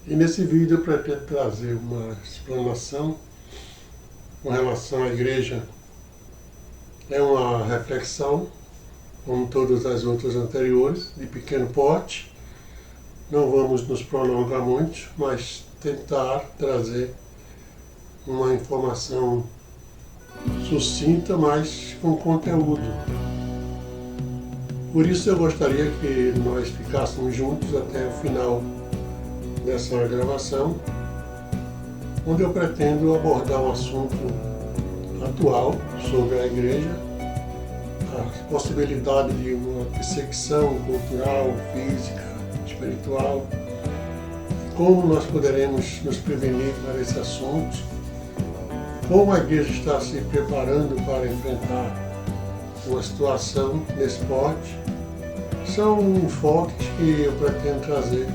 E nesse vídeo eu pretendo trazer uma explanação com relação à igreja. É uma reflexão, como todas as outras anteriores, de pequeno porte. Não vamos nos prolongar muito, mas tentar trazer uma informação sucinta, mas com conteúdo. Por isso eu gostaria que nós ficássemos juntos até o final dessa gravação, onde eu pretendo abordar um assunto atual sobre a igreja, a possibilidade de uma perseguição cultural, física, espiritual, como nós poderemos nos prevenir para esse assunto, como a igreja está se preparando para enfrentar uma situação nesse porte. São enfoques que eu pretendo trazer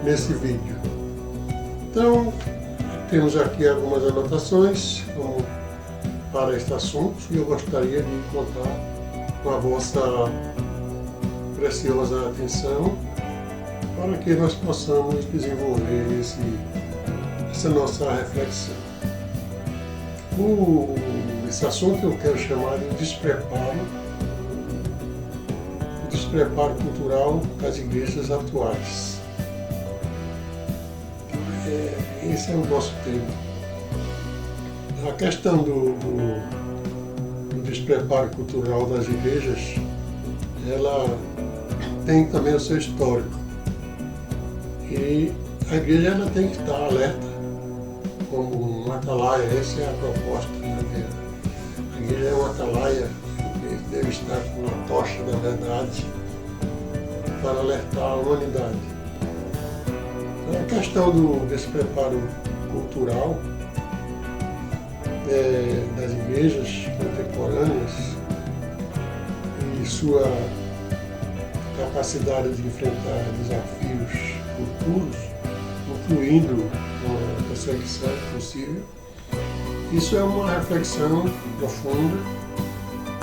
nesse vídeo. Então, temos aqui algumas anotações para este assunto e eu gostaria de contar com a vossa preciosa atenção para que nós possamos desenvolver essa nossa reflexão. Esse assunto eu quero chamar de despreparo cultural das igrejas atuais. Esse é o nosso tema. A questão do despreparo cultural das igrejas, ela tem também o seu histórico. E a igreja ela tem que estar alerta, como um atalaia. Essa é a proposta da igreja. A igreja é um atalaia que deve estar com uma tocha da verdade para alertar a humanidade. A questão do despreparo cultural das igrejas contemporâneas e sua capacidade de enfrentar desafios futuros, incluindo uma perseguição possível, isso é uma reflexão profunda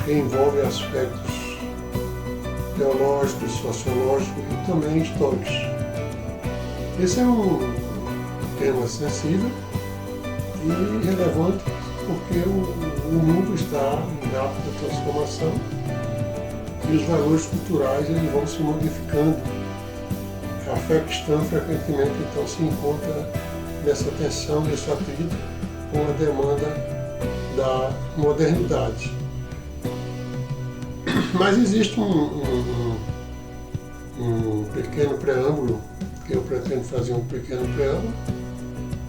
que envolve aspectos teológicos, sociológicos e também históricos. Esse é um tema sensível e relevante porque o mundo está em rápida transformação e os valores culturais eles vão se modificando. A fé cristã frequentemente então se encontra nessa tensão, nesse atrito com a demanda da modernidade. Mas existe um pequeno preâmbulo, que eu pretendo fazer um pequeno preâmbulo,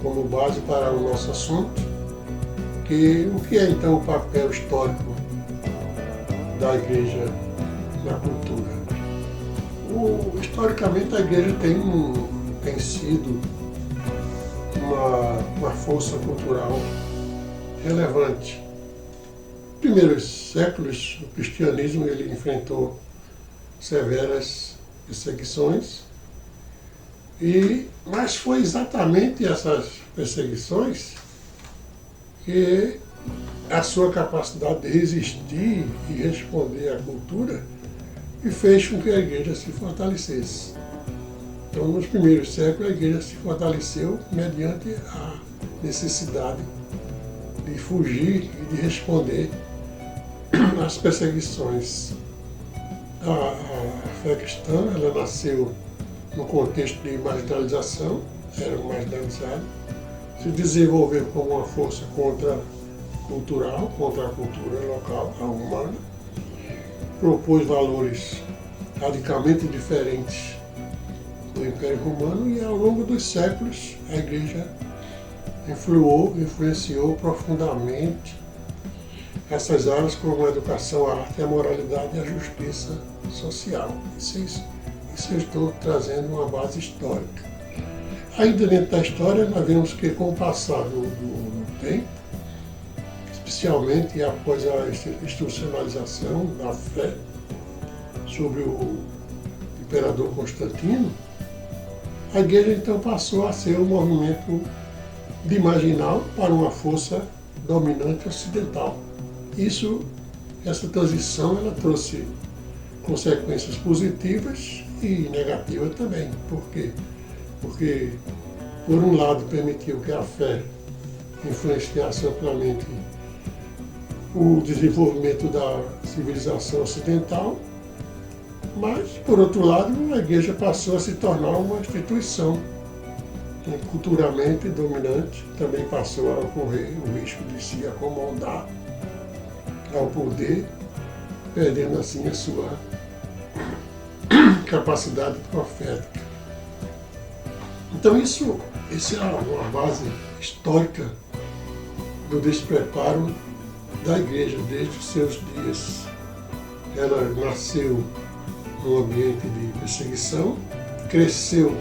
como base para o nosso assunto, o que é então o papel histórico da igreja na cultura. Historicamente a igreja tem sido uma força cultural relevante. Nos primeiros séculos, o cristianismo ele enfrentou severas perseguições, mas foi exatamente essas perseguições que a sua capacidade de resistir e responder à cultura e fez com que a igreja se fortalecesse. Então, nos primeiros séculos, a igreja se fortaleceu mediante a necessidade de fugir e de responder às perseguições. A fé cristã ela nasceu no contexto de marginalização, era marginalizado, se desenvolveu como uma força contra a cultura local, a humana, propôs valores radicalmente diferentes do Império Romano e ao longo dos séculos a igreja influenciou profundamente essas áreas como a educação, a arte, a moralidade e a justiça social. Isso eu estou trazendo uma base histórica. Ainda dentro da história nós vemos que com o passar do tempo, especialmente após a institucionalização da fé sobre o imperador Constantino, a igreja então passou a ser um movimento de marginal para uma força dominante ocidental. Essa transição ela trouxe consequências positivas e negativas também. Por quê? Porque por um lado, permitiu que a fé influenciasse amplamente o desenvolvimento da civilização ocidental, mas, por outro lado, a igreja passou a se tornar uma instituição culturalmente dominante, também passou a ocorrer o risco de se acomodar ao poder, perdendo assim a sua capacidade profética. Então isso é uma base histórica do despreparo da igreja desde os seus dias. Ela nasceu num ambiente de perseguição, cresceu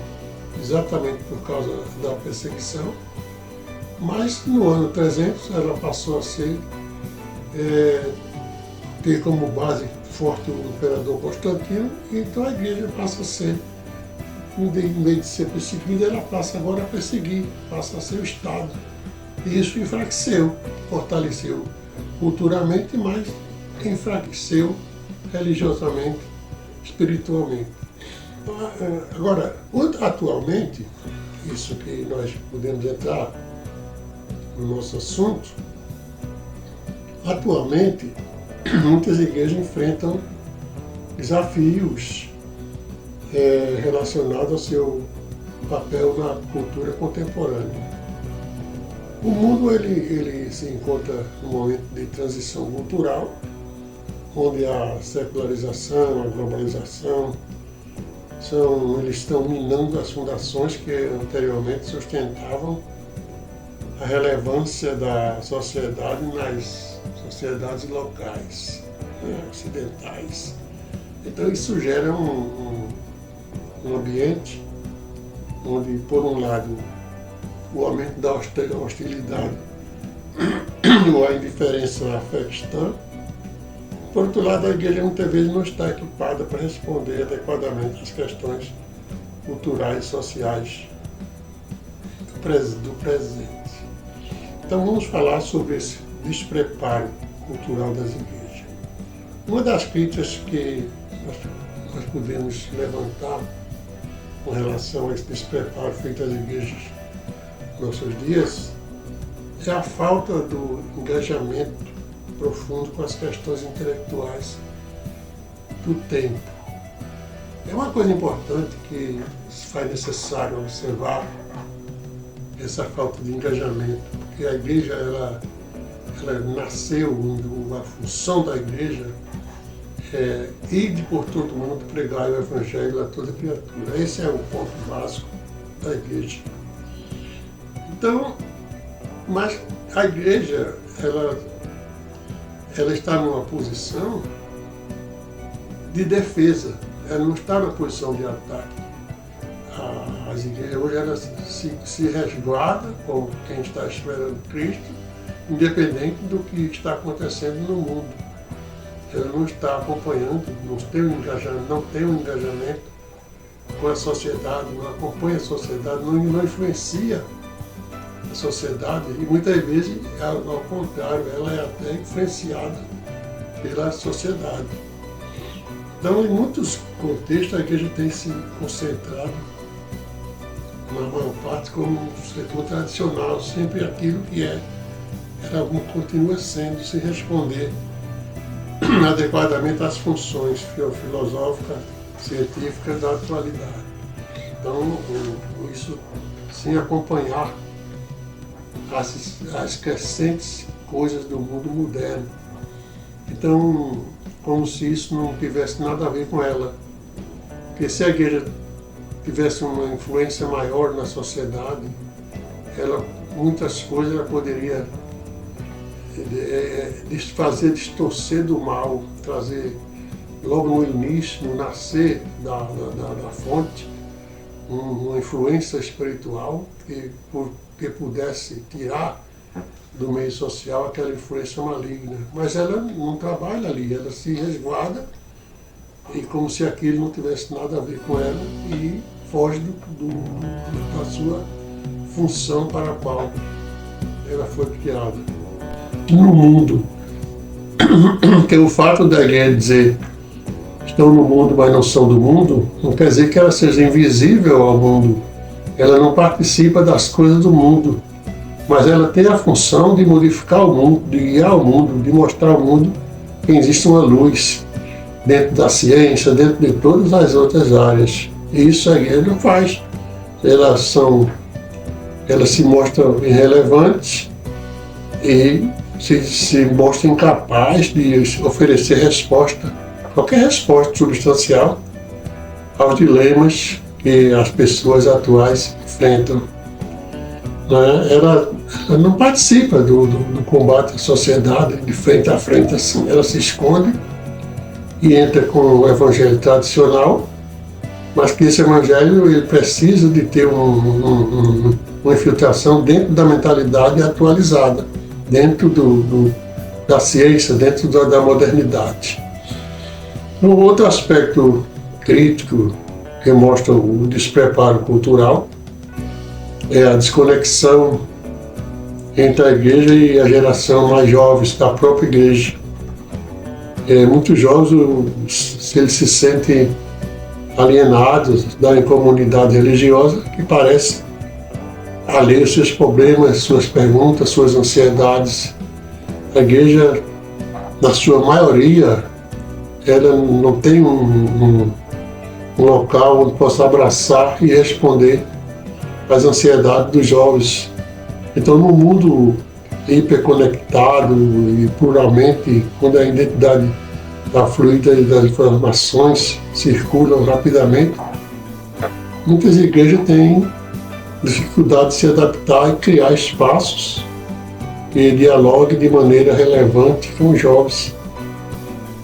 exatamente por causa da perseguição, mas no ano 300 ela passou a ter como base forte o imperador Constantino, e então a igreja passa a ser, em vez de ser perseguida, ela passa agora a perseguir, passa a ser o Estado. E isso enfraqueceu, fortaleceu culturalmente, mas enfraqueceu religiosamente, espiritualmente. Agora, atualmente, isso que nós podemos entrar no nosso assunto, atualmente, muitas igrejas enfrentam desafios relacionados ao seu papel na cultura contemporânea. O mundo ele se encontra num momento de transição cultural, onde a secularização, a globalização, eles estão minando as fundações que anteriormente sustentavam a relevância da sociedade nas sociedades locais, ocidentais. Então isso gera um ambiente onde, por um lado, o aumento da hostilidade ou a indiferença à fé cristã. Por outro lado, a igreja muitas vezes não está equipada para responder adequadamente às questões culturais e sociais do presente. Então vamos falar sobre esse despreparo cultural das igrejas. Uma das críticas que nós podemos levantar com relação a esse despreparo feito às igrejas nos nossos dias é a falta do engajamento profundo com as questões intelectuais do tempo. É uma coisa importante que se faz necessário observar essa falta de engajamento, porque a igreja ela nasceu, a função da igreja é ir por todo mundo pregar o evangelho a toda criatura. Esse é o ponto básico da igreja. Então, mas a igreja ela está numa posição de defesa, ela não está na posição de ataque. As igrejas hoje elas se resguardam como quem está esperando Cristo, independente do que está acontecendo no mundo. Ela não está acompanhando, não tem um engajamento com a sociedade, não acompanha a sociedade, não influencia a sociedade, e muitas vezes, ao contrário, ela é até influenciada pela sociedade. Então, em muitos contextos, a igreja tem se concentrado, na maior parte, como um setor tradicional, sempre aquilo que continua sendo, se responder adequadamente às funções filosóficas, científicas da atualidade. Então, isso sem acompanhar as crescentes coisas do mundo moderno. Então, como se isso não tivesse nada a ver com ela. Porque se a igreja tivesse uma influência maior na sociedade, muitas coisas ela poderia fazer distorcer do mal, trazer logo no início, no nascer da fonte, uma influência espiritual que pudesse tirar do meio social aquela influência maligna. Mas ela não trabalha ali, ela se resguarda, e como se aquilo não tivesse nada a ver com ela, e foge da sua função para a qual ela foi criada. No mundo, porque o fato da igreja dizer estão no mundo, mas não são do mundo, não quer dizer que ela seja invisível ao mundo ela não participa das coisas do mundo, mas ela tem a função de modificar o mundo, de guiar o mundo, de mostrar ao mundo que existe uma luz dentro da ciência, dentro de todas as outras áreas. E isso a igreja não faz. Elas se mostram irrelevantes e se mostram incapazes de oferecer resposta, qualquer resposta substancial aos dilemas que as pessoas atuais enfrentam. Ela não participa do combate à sociedade de frente a frente assim, ela se esconde e entra com o evangelho tradicional, mas que esse evangelho ele precisa de ter uma infiltração dentro da mentalidade atualizada, dentro da ciência, dentro da modernidade. Um outro aspecto crítico que mostra o despreparo cultural é a desconexão entre a igreja e a geração mais jovens da própria igreja. Muitos jovens eles se sentem alienados da comunidade religiosa, que parece alheio aos seus problemas, suas perguntas, suas ansiedades. A igreja, na sua maioria, ela não tem um local onde possa abraçar e responder às ansiedades dos jovens. Então, no mundo hiperconectado e pluralmente, quando a identidade da fluida e das informações circulam rapidamente, muitas igrejas têm dificuldade de se adaptar e criar espaços que dialoguem de maneira relevante com os jovens.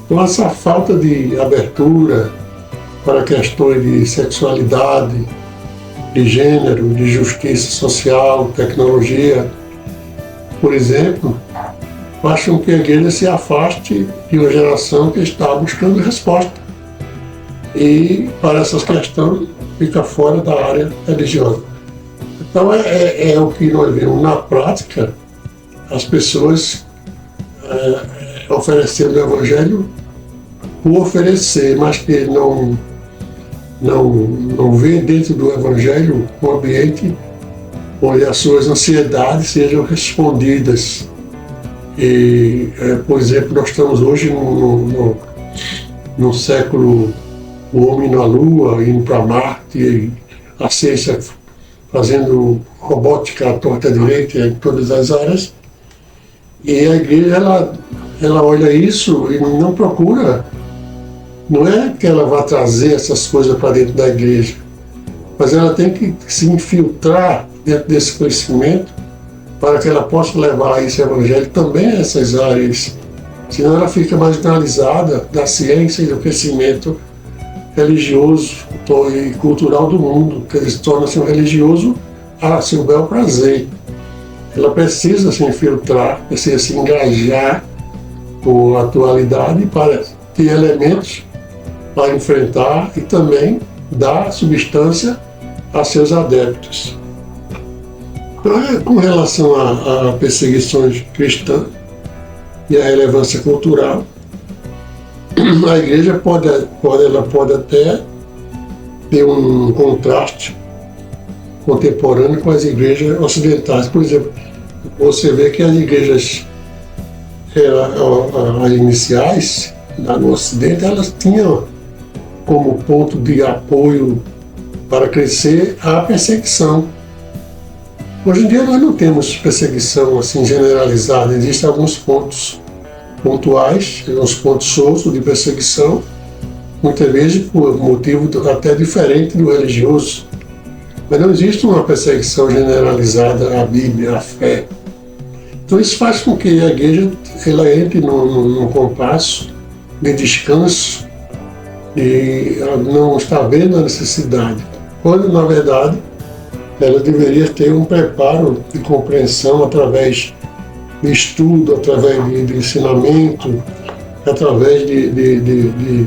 Então, essa falta de abertura para questões de sexualidade, de gênero, de justiça social, tecnologia, por exemplo, faz com que a igreja se afaste de uma geração que está buscando resposta. E para essas questões fica fora da área religiosa. Então é o que nós vemos na prática, as pessoas oferecendo o evangelho por oferecer, mas que não vê dentro do evangelho um ambiente onde as suas ansiedades sejam respondidas. E, por exemplo, nós estamos hoje no século o homem na Lua, indo para Marte, e a ciência fazendo robótica à torta direita em todas as áreas. E a igreja, ela olha isso e não procura. Não é que ela vá trazer essas coisas para dentro da igreja, mas ela tem que se infiltrar dentro desse conhecimento para que ela possa levar esse evangelho também a essas áreas. Senão ela fica marginalizada da ciência e do crescimento religioso e cultural do mundo, que ele torna-se um religioso a seu bel prazer. Ela precisa se infiltrar, precisa se engajar com a atualidade para ter elementos para enfrentar e também dar substância a seus adeptos. Então, com relação a perseguições cristãs e a relevância cultural, a igreja pode até ter um contraste contemporâneo com as igrejas ocidentais. Por exemplo, você vê que as igrejas as iniciais, lá no Ocidente, elas tinham como ponto de apoio para crescer a perseguição. Hoje em dia nós não temos perseguição assim generalizada, existem alguns pontos pontuais, uns pontos soltos de perseguição, muitas vezes por motivo até diferente do religioso. Mas não existe uma perseguição generalizada à Bíblia, à fé. Então isso faz com que a igreja ela entre num compasso de descanso e não está vendo a necessidade, quando na verdade ela deveria ter um preparo de compreensão através de estudo, através de ensinamento, através de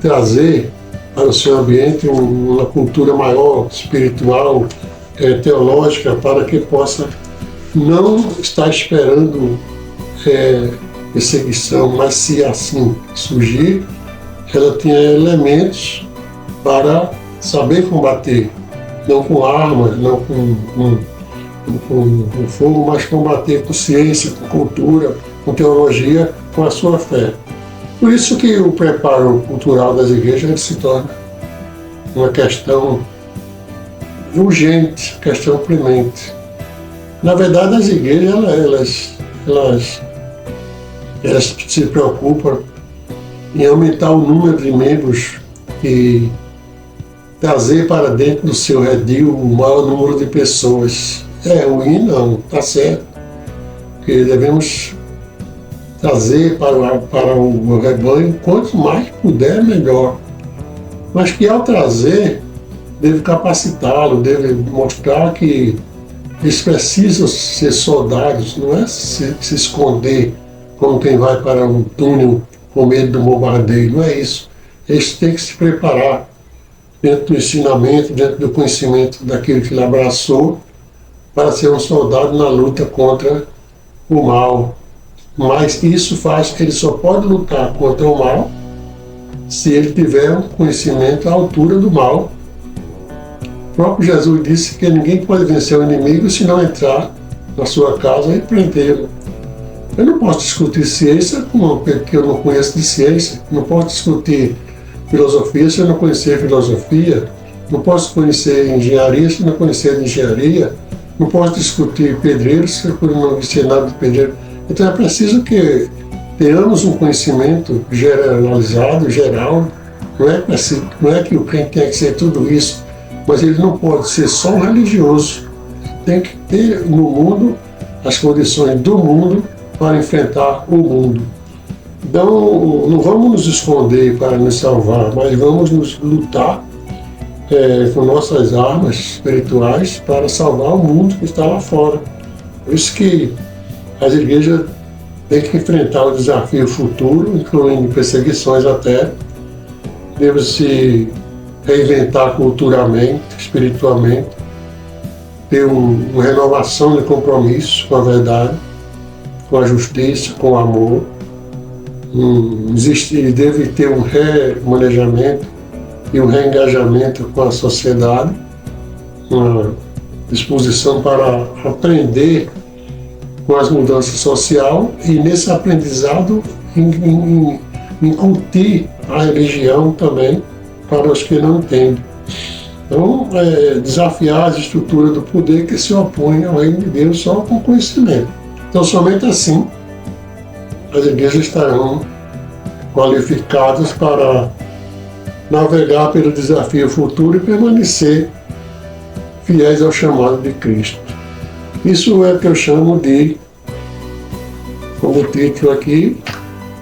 trazer para o seu ambiente uma cultura maior, espiritual, teológica, para que possa não estar esperando perseguição, mas se assim surgir, ela tenha elementos para saber combater não com armas, não com fogo, mas combater com ciência, com cultura, com teologia, com a sua fé. Por isso que o preparo cultural das igrejas se torna uma questão urgente, questão premente. Na verdade, as igrejas elas se preocupam em aumentar o número de membros e trazer para dentro do seu redil o maior número de pessoas. É ruim? Não, está certo. Porque devemos trazer para o rebanho quanto mais puder, melhor. Mas que ao trazer, deve capacitá-lo, deve mostrar que eles precisam ser soldados, não é se esconder como quem vai para um túnel com medo do bombardeio, não é isso. Eles têm que se preparar dentro do ensinamento, dentro do conhecimento daquilo que ele abraçou, para ser um soldado na luta contra o mal. Mas isso faz que ele só pode lutar contra o mal se ele tiver um conhecimento à altura do mal. O próprio Jesus disse que ninguém pode vencer o inimigo se não entrar na sua casa e prendê-lo. Eu não posso discutir ciência porque eu não conheço de ciência, não posso discutir filosofia se eu não conhecer filosofia, não posso conhecer engenharia se eu não conhecer de engenharia, não posso discutir pedreiro se eu não conhecer nada de pedreiro. Então é preciso que tenhamos um conhecimento generalizado, geral. Não é que o crente tem que ser tudo isso, mas ele não pode ser só um religioso. Tem que ter no mundo as condições do mundo para enfrentar o mundo. Então, não vamos nos esconder para nos salvar, mas vamos nos lutar com nossas armas espirituais para salvar o mundo que está lá fora. Por isso que as igrejas têm que enfrentar o desafio futuro, incluindo perseguições até, devem se reinventar culturalmente, espiritualmente, ter uma renovação de compromisso com a verdade, com a justiça, com o amor. Deve ter um remanejamento e um reengajamento com a sociedade, uma disposição para aprender com as mudanças sociais e nesse aprendizado incutir a religião também para os que não entendem. Então, desafiar as estruturas do poder que se opõem ao reino de Deus só com conhecimento. Então, somente assim, as igrejas estarão qualificadas para navegar pelo desafio futuro e permanecer fiéis ao chamado de Cristo. Isso é o que eu chamo de, como título aqui,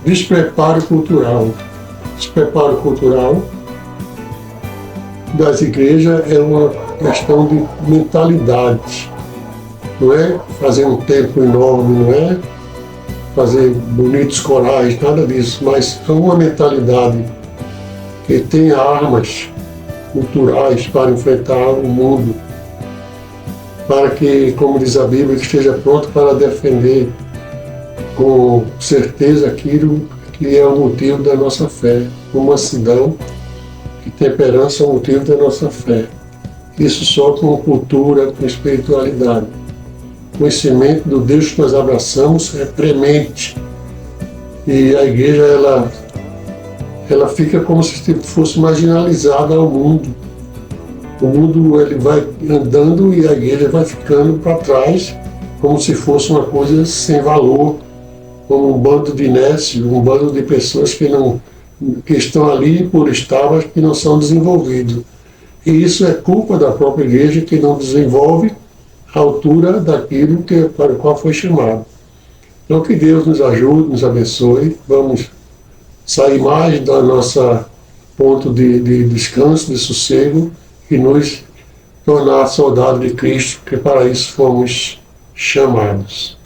despreparo cultural. Despreparo cultural das igrejas é uma questão de mentalidade. Não é fazer um templo enorme, não é fazer bonitos corais, nada disso, mas é uma mentalidade que tem armas culturais para enfrentar o mundo, para que, como diz a Bíblia, que esteja pronto para defender com certeza aquilo que é o motivo da nossa fé, uma mansidão e temperança é o motivo da nossa fé. Isso só com cultura, com espiritualidade. O conhecimento do Deus que nós abraçamos é premente. E a igreja, ela fica como se fosse marginalizada ao mundo. O mundo ele vai andando e a igreja vai ficando para trás, como se fosse uma coisa sem valor, como um bando de nécios, um bando de pessoas que estão ali por estar, mas que não são desenvolvidos. E isso é culpa da própria igreja que não desenvolve à altura daquilo para o qual foi chamado. Então que Deus nos ajude, nos abençoe, vamos sair mais da nossa ponto de descanso, de sossego e nos tornar soldados de Cristo, porque para isso fomos chamados.